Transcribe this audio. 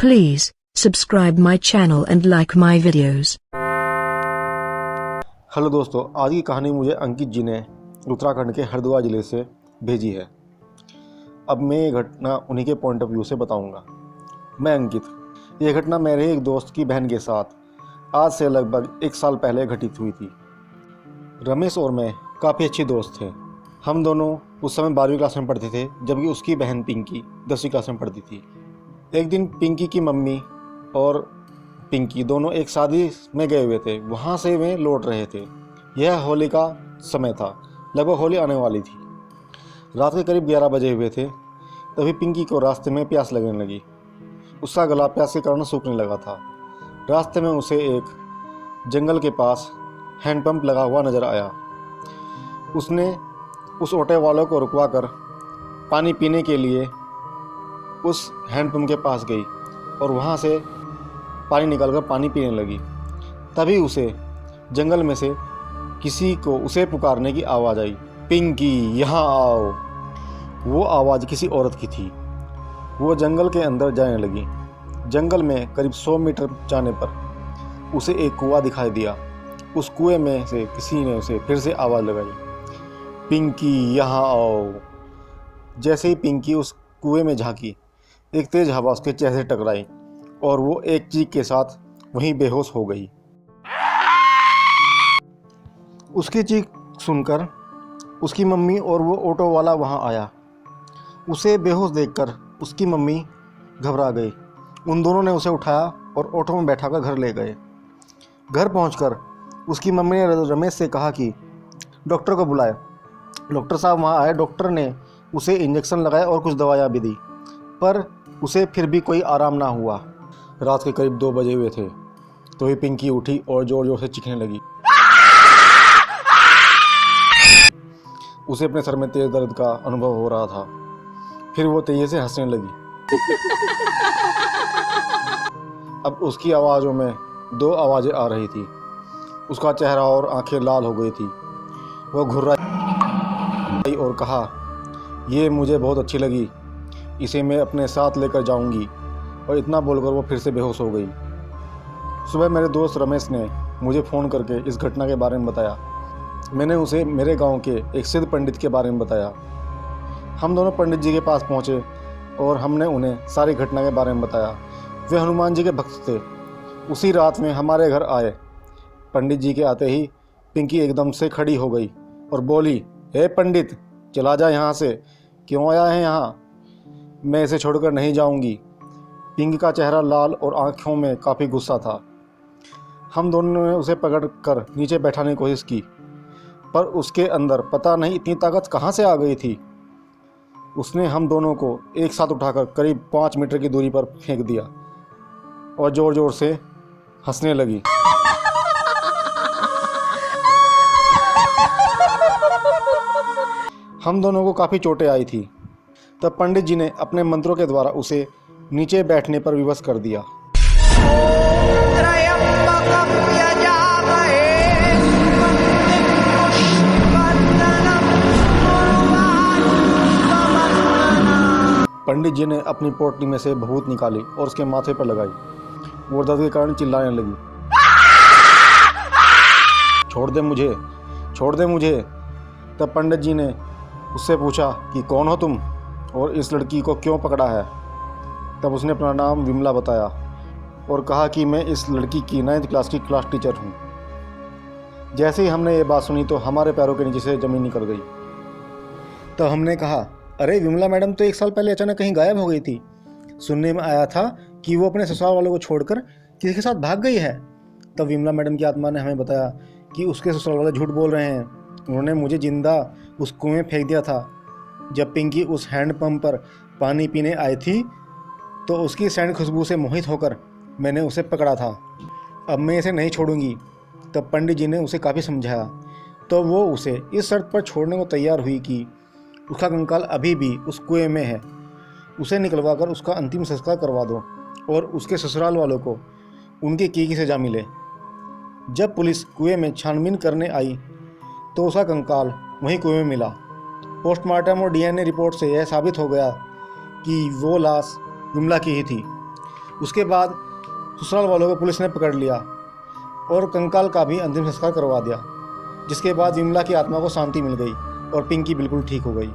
Please subscribe my channel and like my videos. Hello दोस्तों, आज की कहानी मुझे अंकित जी ने उत्तराखंड के हरिद्वार ज़िले से भेजी है। अब मैं ये घटना उन्हीं के पॉइंट ऑफ व्यू से बताऊंगा। मैं अंकित। ये घटना मेरे एक दोस्त की बहन के साथ आज से लगभग 1 साल पहले घटित हुई थी। रमेश और मैं काफ़ी अच्छे दोस्त थे। हम दोनों उस समय 12वीं क्लास में पढ़ते थे, जबकि उसकी बहन पिंकी 10वीं क्लास में पढ़ती थी। एक दिन पिंकी की मम्मी और पिंकी दोनों एक शादी में गए हुए थे। वहाँ से वे लौट रहे थे। यह होली का समय था, लगभग होली आने वाली थी। रात के करीब 11 बजे हुए थे। तभी पिंकी को रास्ते में प्यास लगने लगी। उसका गला प्यास के कारण सूखने लगा था। रास्ते में उसे एक जंगल के पास हैंडपंप लगा हुआ नजर आया। उसने उस ऑटो वालों को रुकवा कर पानी पीने के लिए उस हैंडपंप के पास गई और वहाँ से पानी निकालकर पानी पीने लगी। तभी उसे जंगल में से किसी को उसे पुकारने की आवाज़ आई, पिंकी यहाँ आओ। वो आवाज़ किसी औरत की थी। वो जंगल के अंदर जाने लगी। जंगल में करीब 100 मीटर जाने पर उसे एक कुआं दिखाई दिया। उस कुएं में से किसी ने उसे फिर से आवाज़ लगाई, पिंकी यहाँ आओ। जैसे ही पिंकी उस कुएं में झांकी, एक तेज हवा उसके चेहरे से टकराई और वो एक चीख के साथ वहीं बेहोश हो गई। उसकी चीख सुनकर उसकी मम्मी और वो ऑटो वाला वहां आया। उसे बेहोश देखकर उसकी मम्मी घबरा गई। उन दोनों ने उसे उठाया और ऑटो में बैठाकर घर ले गए। घर पहुंचकर उसकी मम्मी ने रमेश से कहा कि डॉक्टर को बुलाए। डॉक्टर साहब वहां आए। डॉक्टर ने उसे इंजेक्शन लगाया और कुछ दवाइयाँ भी दी, पर उसे फिर भी कोई आराम ना हुआ। रात के करीब 2 बजे हुए थे तो ही पिंकी उठी और जोर जोर से चीखने लगी। उसे अपने सर में तेज दर्द का अनुभव हो रहा था। फिर वो तेजी से हंसने लगी। अब उसकी आवाज़ों में 2 आवाज़ें आ रही थी। उसका चेहरा और आंखें लाल हो गई थी। वह घुर्राई और कहा, ये मुझे बहुत अच्छी लगी, इसे मैं अपने साथ लेकर जाऊंगी। और इतना बोलकर वो फिर से बेहोश हो गई। सुबह मेरे दोस्त रमेश ने मुझे फ़ोन करके इस घटना के बारे में बताया। मैंने उसे मेरे गांव के एक सिद्ध पंडित के बारे में बताया। हम दोनों पंडित जी के पास पहुंचे और हमने उन्हें सारी घटना के बारे में बताया। वे हनुमान जी के भक्त थे। उसी रात में हमारे घर आए। पंडित जी के आते ही पिंकी एकदम से खड़ी हो गई और बोली, हे पंडित, चला जा यहाँ से। क्यों आया है यहाँ? मैं इसे छोड़कर नहीं जाऊंगी। पिंकी का चेहरा लाल और आंखों में काफ़ी गुस्सा था। हम दोनों ने उसे पकड़कर नीचे बैठाने की कोशिश की, पर उसके अंदर पता नहीं इतनी ताकत कहाँ से आ गई थी। उसने हम दोनों को एक साथ उठाकर करीब 5 मीटर की दूरी पर फेंक दिया और ज़ोर ज़ोर से हंसने लगी। हम दोनों को काफ़ी चोटें आई थी। तब पंडित जी ने अपने मंत्रों के द्वारा उसे नीचे बैठने पर विवश कर दिया। पंडित जी ने अपनी पोटली में से भभूत निकाली और उसके माथे पर लगाई। वो दर्द के कारण चिल्लाने लगी, छोड़ दे मुझे, छोड़ दे मुझे। तब पंडित जी ने उससे पूछा कि कौन हो तुम और इस लड़की को क्यों पकड़ा है। तब उसने अपना नाम विमला बताया और कहा कि मैं इस लड़की की 9th क्लास की क्लास टीचर हूँ। जैसे ही हमने ये बात सुनी तो हमारे पैरों के नीचे से ज़मीन निकल गई। तब हमने कहा, अरे विमला मैडम तो 1 साल पहले अचानक कहीं गायब हो गई थी। सुनने में आया था कि वो अपने ससुराल वालों को छोड़कर किसी के साथ भाग गई है। तब विमला मैडम की आत्मा ने हमें बताया कि उसके ससुराल वाले झूठ बोल रहे हैं। उन्होंने मुझे जिंदा उस कुएं में फेंक दिया था। जब पिंकी उस हैंडपंप पर पानी पीने आई थी तो उसकी सैंड खुशबू से मोहित होकर मैंने उसे पकड़ा था। अब मैं इसे नहीं छोड़ूंगी। तब पंडित जी ने उसे काफ़ी समझाया तो वो उसे इस शर्त पर छोड़ने को तैयार हुई कि उसका कंकाल अभी भी उस कुएं में है। उसे निकलवा कर उसका अंतिम संस्कार करवा दो और उसके ससुराल वालों को उनकी की सजा मिले। जब पुलिस कुएं में छानबीन करने आई तो उसका कंकाल वहीं कुएं में मिला। पोस्टमार्टम और DNA रिपोर्ट से यह साबित हो गया कि वो लाश विमला की ही थी। उसके बाद ससुराल वालों को पुलिस ने पकड़ लिया और कंकाल का भी अंतिम संस्कार करवा दिया, जिसके बाद विमला की आत्मा को शांति मिल गई और पिंकी बिल्कुल ठीक हो गई।